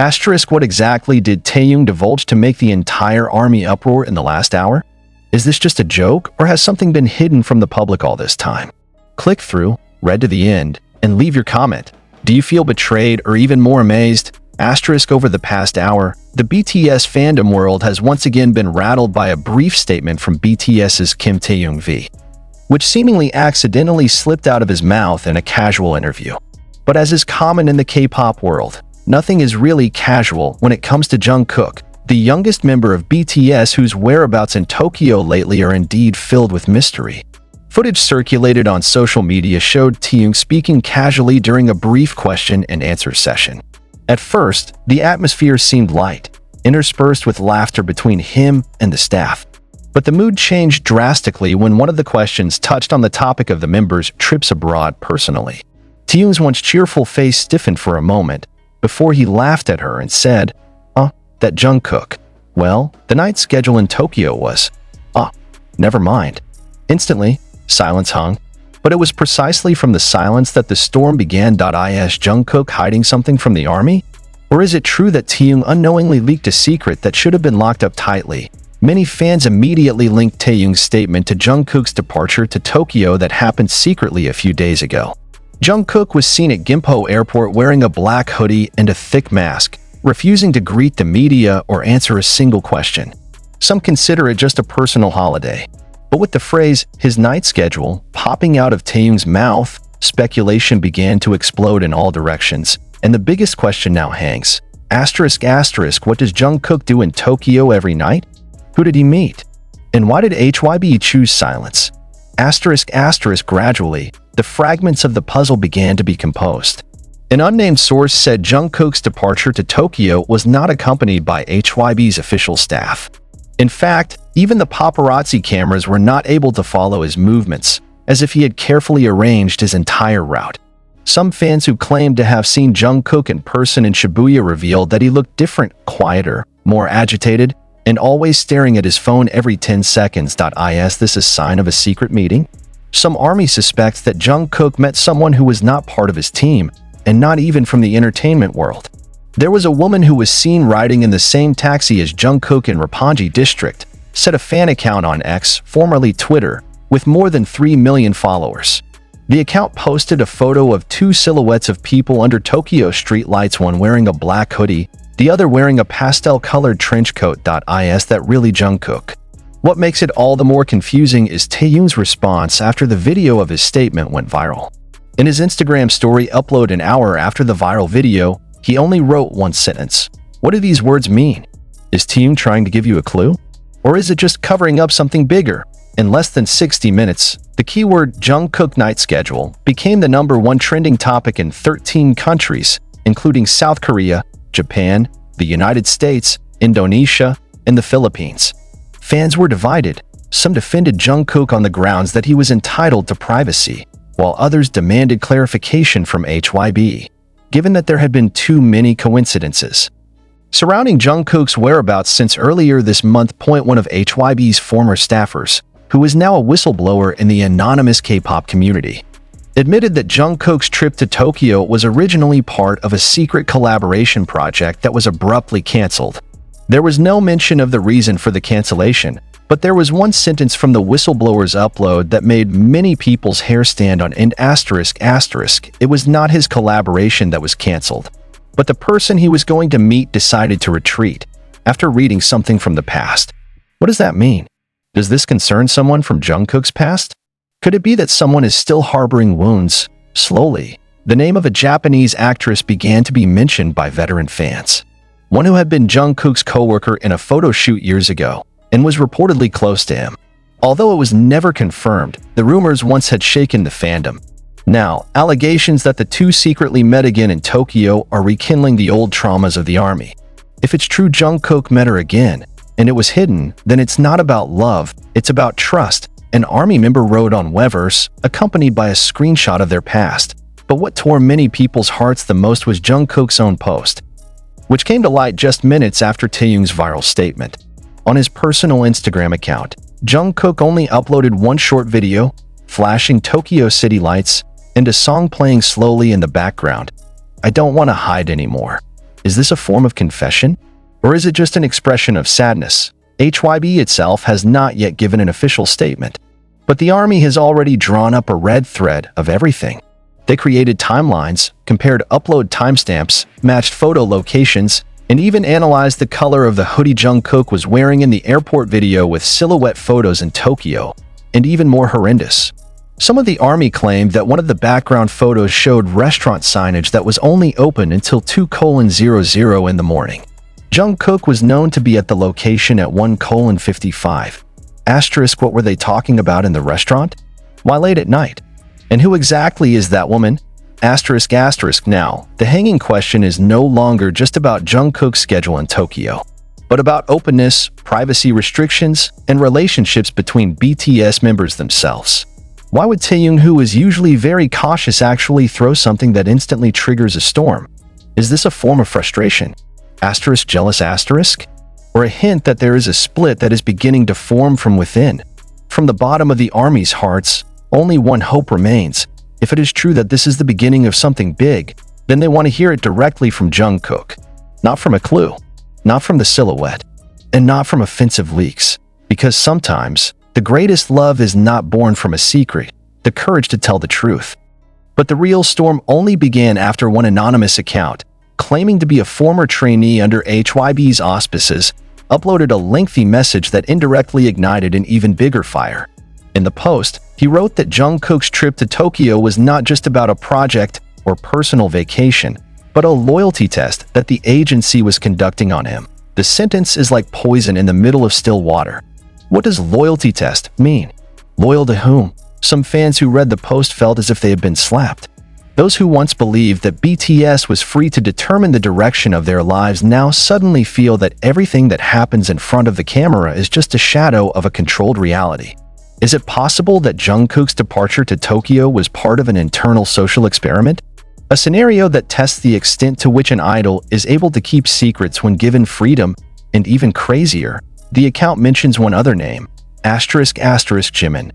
What exactly did Taehyung divulge to make the entire army uproar in the last hour? Is this just a joke, or has something been hidden from the public all this time? Click through, read to the end, and leave your comment. Do you feel betrayed or even more amazed? Over the past hour, the BTS fandom world has once again been rattled by a brief statement from BTS's Kim Taehyung, which seemingly accidentally slipped out of his mouth in a casual interview. But as is common in the K-pop world, nothing is really casual when it comes to Jungkook, the youngest member of BTS whose whereabouts in Tokyo lately are indeed filled with mystery. Footage circulated on social media showed Taehyung speaking casually during a brief question-and-answer session. At first, the atmosphere seemed light, interspersed with laughter between him and the staff. But the mood changed drastically when one of the questions touched on the topic of the members' trips abroad personally. Taehyung's once cheerful face stiffened for a moment before he laughed at her and said, that Jungkook. Well, the night schedule in Tokyo was, never mind. Instantly, silence hung, but it was precisely from the silence that the storm began. Is Jungkook hiding something from the army? Or is it true that Taehyung unknowingly leaked a secret that should have been locked up tightly? Many fans immediately linked Taehyung's statement to Jungkook's departure to Tokyo that happened secretly a few days ago. Jungkook was seen at Gimpo Airport wearing a black hoodie and a thick mask, refusing to greet the media or answer a single question. Some consider it just a personal holiday. But with the phrase, his night schedule, popping out of Taehyung's mouth, speculation began to explode in all directions, and the biggest question now hangs. What does Jungkook do in Tokyo every night? Who did he meet? And why did HYB choose silence? Gradually, the fragments of the puzzle began to be composed. An unnamed source said Jungkook's departure to Tokyo was not accompanied by HYB's official staff. In fact, even the paparazzi cameras were not able to follow his movements, as if he had carefully arranged his entire route. Some fans who claimed to have seen Jungkook in person in Shibuya revealed that he looked different, quieter, more agitated, and always staring at his phone every 10 seconds. Is this a sign of a secret meeting? Some army suspects that Jungkook met someone who was not part of his team, and not even from the entertainment world. There was a woman who was seen riding in the same taxi as Jungkook in Roppongi District, said a fan account on X, formerly Twitter, with more than 3 million followers. The account posted a photo of two silhouettes of people under Tokyo street lights, one wearing a black hoodie, the other wearing a pastel-colored trench coat. Is that really Jungkook? What makes it all the more confusing is Taehyung's response after the video of his statement went viral. In his Instagram story uploaded an hour after the viral video, he only wrote one sentence. What do these words mean? Is Taehyung trying to give you a clue? Or is it just covering up something bigger? In less than 60 minutes, the keyword Jungkook night schedule became the #1 trending topic in 13 countries, including South Korea, Japan, the United States, Indonesia, and the Philippines. Fans were divided. Some defended Jungkook on the grounds that he was entitled to privacy, while others demanded clarification from HYB, given that there had been too many coincidences surrounding Jungkook's whereabouts since earlier this month. One of HYB's former staffers, who is now a whistleblower in the anonymous K-pop community, admitted that Jungkook's trip to Tokyo was originally part of a secret collaboration project that was abruptly canceled. There was no mention of the reason for the cancellation, but there was one sentence from the whistleblower's upload that made many people's hair stand on end. It was not his collaboration that was canceled, but the person he was going to meet decided to retreat after reading something from the past. What does that mean? Does this concern someone from Jungkook's past? Could it be that someone is still harboring wounds? Slowly, the name of a Japanese actress began to be mentioned by veteran fans. One who had been Jungkook's co-worker in a photo shoot years ago and was reportedly close to him. Although it was never confirmed, the rumors once had shaken the fandom. Now, allegations that the two secretly met again in Tokyo are rekindling the old traumas of the army. If it's true Jungkook met her again, and it was hidden, then it's not about love, it's about trust, an army member wrote on Weverse, accompanied by a screenshot of their past. But what tore many people's hearts the most was Jungkook's own post, which came to light just minutes after Taehyung's viral statement. On his personal Instagram account, Jungkook only uploaded one short video, flashing Tokyo city lights and a song playing slowly in the background. I don't want to hide anymore. Is this a form of confession? Or is it just an expression of sadness? HYB itself has not yet given an official statement, but the army has already drawn up a red thread of everything. They created timelines, compared upload timestamps, matched photo locations, and even analyzed the color of the hoodie Jungkook was wearing in the airport video with silhouette photos in Tokyo, and even more horrendous. Some of the army claimed that one of the background photos showed restaurant signage that was only open until 2:00 in the morning. Jungkook was known to be at the location at 1:55. Asterisk, what were they talking about in the restaurant? Why late at night? And who exactly is that woman? Asterisk, asterisk. Now, the hanging question is no longer just about Jungkook's schedule in Tokyo, but about openness, privacy restrictions, and relationships between BTS members themselves. Why would Taehyung, who is usually very cautious, actually throw something that instantly triggers a storm? Is this a form of frustration? Asterisk, jealous, asterisk? Or a hint that there is a split that is beginning to form from within? From the bottom of the army's hearts, only one hope remains. If it is true that this is the beginning of something big, then they want to hear it directly from Jungkook. Not from a clue, not from the silhouette, and not from offensive leaks. Because sometimes, the greatest love is not born from a secret, the courage to tell the truth. But the real storm only began after one anonymous account, claiming to be a former trainee under HYB's auspices, uploaded a lengthy message that indirectly ignited an even bigger fire. In the post, he wrote that Jungkook's trip to Tokyo was not just about a project or personal vacation, but a loyalty test that the agency was conducting on him. The sentence is like poison in the middle of still water. What does loyalty test mean? Loyal to whom? Some fans who read the post felt as if they had been slapped. Those who once believed that BTS was free to determine the direction of their lives now suddenly feel that everything that happens in front of the camera is just a shadow of a controlled reality. Is it possible that Jungkook's departure to Tokyo was part of an internal social experiment? A scenario that tests the extent to which an idol is able to keep secrets when given freedom, and even crazier, the account mentions one other name, asterisk, asterisk, Jimin.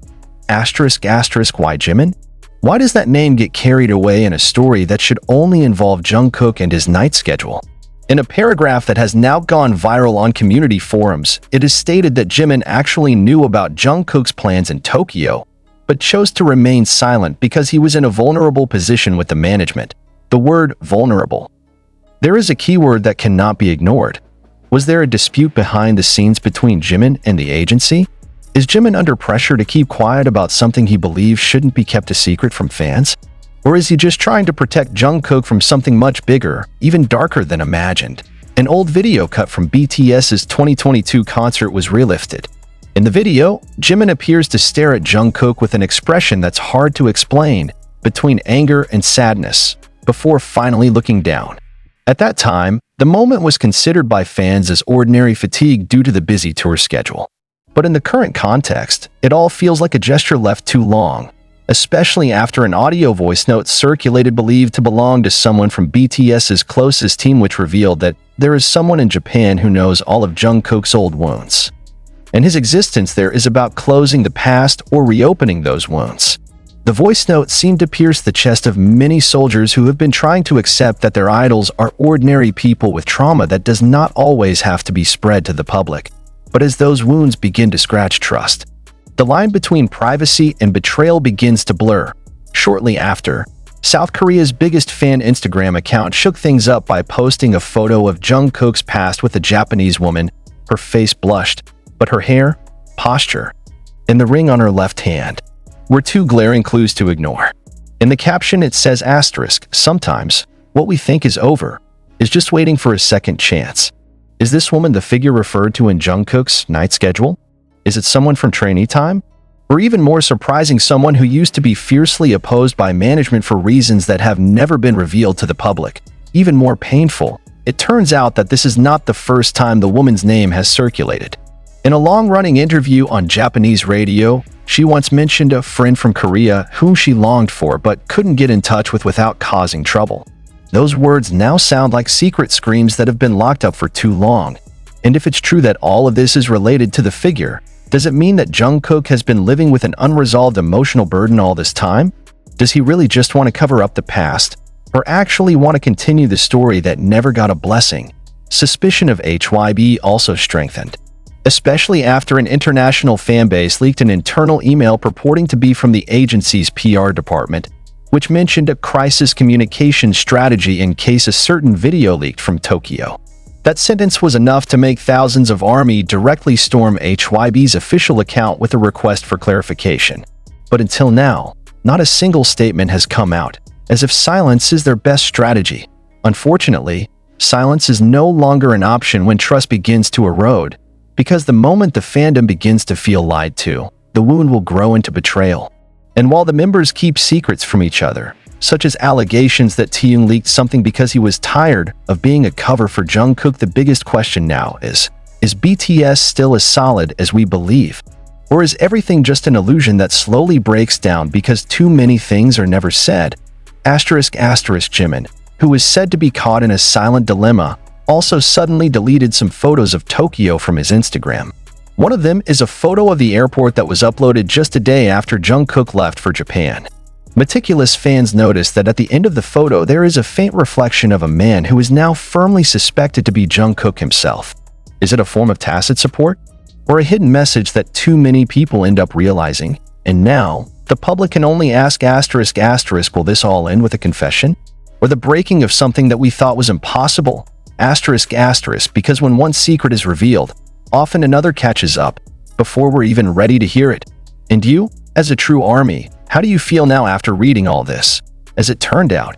Asterisk, asterisk, why Jimin? Why does that name get carried away in a story that should only involve Jungkook and his night schedule? In a paragraph that has now gone viral on community forums, it is stated that Jimin actually knew about Jungkook's plans in Tokyo, but chose to remain silent because he was in a vulnerable position with the management. The word vulnerable. There is a keyword that cannot be ignored. Was there a dispute behind the scenes between Jimin and the agency? Is Jimin under pressure to keep quiet about something he believes shouldn't be kept a secret from fans? Or is he just trying to protect Jungkook from something much bigger, even darker than imagined? An old video cut from BTS's 2022 concert was relifted. In the video, Jimin appears to stare at Jungkook with an expression that's hard to explain, between anger and sadness, before finally looking down. At that time, the moment was considered by fans as ordinary fatigue due to the busy tour schedule. But in the current context, it all feels like a gesture left too long, especially after an audio voice note circulated believed to belong to someone from BTS's closest team, which revealed that there is someone in Japan who knows all of Jungkook's old wounds. And his existence there is about closing the past or reopening those wounds. The voice note seemed to pierce the chest of many soldiers who have been trying to accept that their idols are ordinary people with trauma that does not always have to be spread to the public. But as those wounds begin to scratch trust, the line between privacy and betrayal begins to blur. Shortly after, South Korea's biggest fan Instagram account shook things up by posting a photo of Jungkook's past with a Japanese woman. Her face blushed, but her hair, posture, and the ring on her left hand were two glaring clues to ignore. In the caption it says asterisk, sometimes, what we think is over is just waiting for a second chance. Is this woman the figure referred to in Jungkook's night schedule? Is it someone from trainee time? Or even more surprising, someone who used to be fiercely opposed by management for reasons that have never been revealed to the public? Even more painful, it turns out that this is not the first time the woman's name has circulated. In a long-running interview on Japanese radio, she once mentioned a friend from Korea whom she longed for but couldn't get in touch with without causing trouble. Those words now sound like secret screams that have been locked up for too long. And if it's true that all of this is related to the figure, does it mean that Jungkook has been living with an unresolved emotional burden all this time? Does he really just want to cover up the past? or actually want to continue the story that never got a blessing. Suspicion of HYB also strengthened, especially after an international fanbase leaked an internal email purporting to be from the agency's PR department, which mentioned a crisis communication strategy in case a certain video leaked from Tokyo. That sentence was enough to make thousands of ARMY directly storm HYB's official account with a request for clarification. But until now, not a single statement has come out, as if silence is their best strategy. Unfortunately, silence is no longer an option when trust begins to erode, because the moment the fandom begins to feel lied to, the wound will grow into betrayal. And while the members keep secrets from each other, such as allegations that Taehyung leaked something because he was tired of being a cover for Jungkook, the biggest question now is BTS still as solid as we believe? Or is everything just an illusion that slowly breaks down because too many things are never said? Jimin, who is said to be caught in a silent dilemma, also suddenly deleted some photos of Tokyo from his Instagram. One of them is a photo of the airport that was uploaded just a day after Jungkook left for Japan. Meticulous fans noticed that at the end of the photo there is a faint reflection of a man who is now firmly suspected to be Jungkook himself. Is it a form of tacit support? Or a hidden message that too many people end up realizing? And now, the public can only ask will this all end with a confession? Or the breaking of something that we thought was impossible? Because when one secret is revealed, often another catches up, before we're even ready to hear it. And you, as a true ARMY, how do you feel now after reading all this? As it turned out,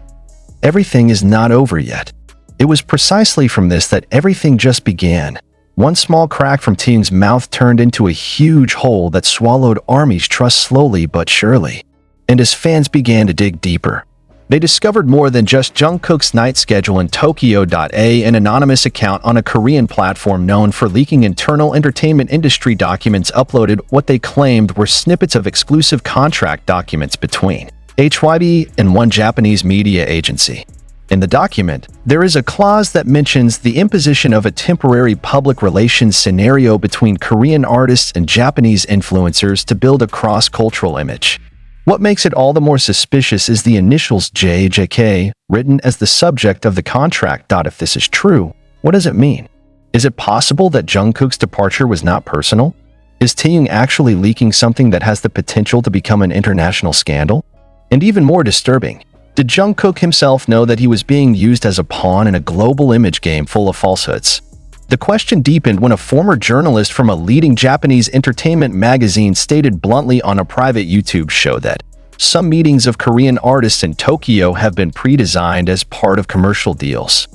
everything is not over yet. It was precisely from this that everything just began. One small crack from Taehyung's mouth turned into a huge hole that swallowed ARMY's trust slowly but surely. And as fans began to dig deeper, they discovered more than just Jungkook's night schedule in Tokyo. An anonymous account on a Korean platform known for leaking internal entertainment industry documents uploaded what they claimed were snippets of exclusive contract documents between HYB and one Japanese media agency. In the document, there is a clause that mentions the imposition of a temporary public relations scenario between Korean artists and Japanese influencers to build a cross-cultural image. What makes it all the more suspicious is the initials JJK, written as the subject of the contract. If this is true, what does it mean? Is it possible that Jungkook's departure was not personal? Is Taehyung actually leaking something that has the potential to become an international scandal? And even more disturbing, did Jungkook himself know that he was being used as a pawn in a global image game full of falsehoods? The question deepened when a former journalist from a leading Japanese entertainment magazine stated bluntly on a private YouTube show that some meetings of Korean artists in Tokyo have been pre-designed as part of commercial deals,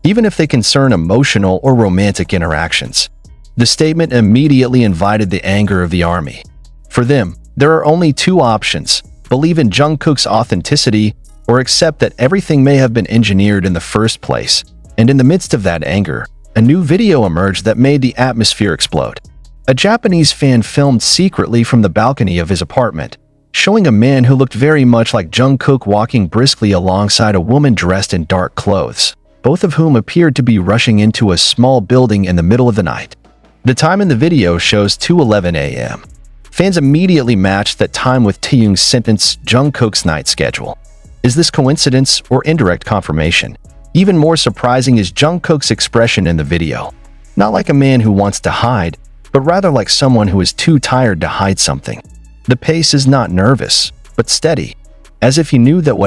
even if they concern emotional or romantic interactions. The statement immediately invited the anger of the ARMY. For them, there are only two options: believe in Jungkook's authenticity or accept that everything may have been engineered in the first place. And in the midst of that anger, a new video emerged that made the atmosphere explode. A Japanese fan filmed secretly from the balcony of his apartment, showing a man who looked very much like Jungkook walking briskly alongside a woman dressed in dark clothes, both of whom appeared to be rushing into a small building in the middle of the night. The time in the video shows 2:11 a.m. Fans immediately matched that time with Taehyung's sentence, Jungkook's night schedule. Is this coincidence or indirect confirmation? Even more surprising is Jungkook's expression in the video. Not like a man who wants to hide, but rather like someone who is too tired to hide something. The pace is not nervous, but steady, as if he knew that what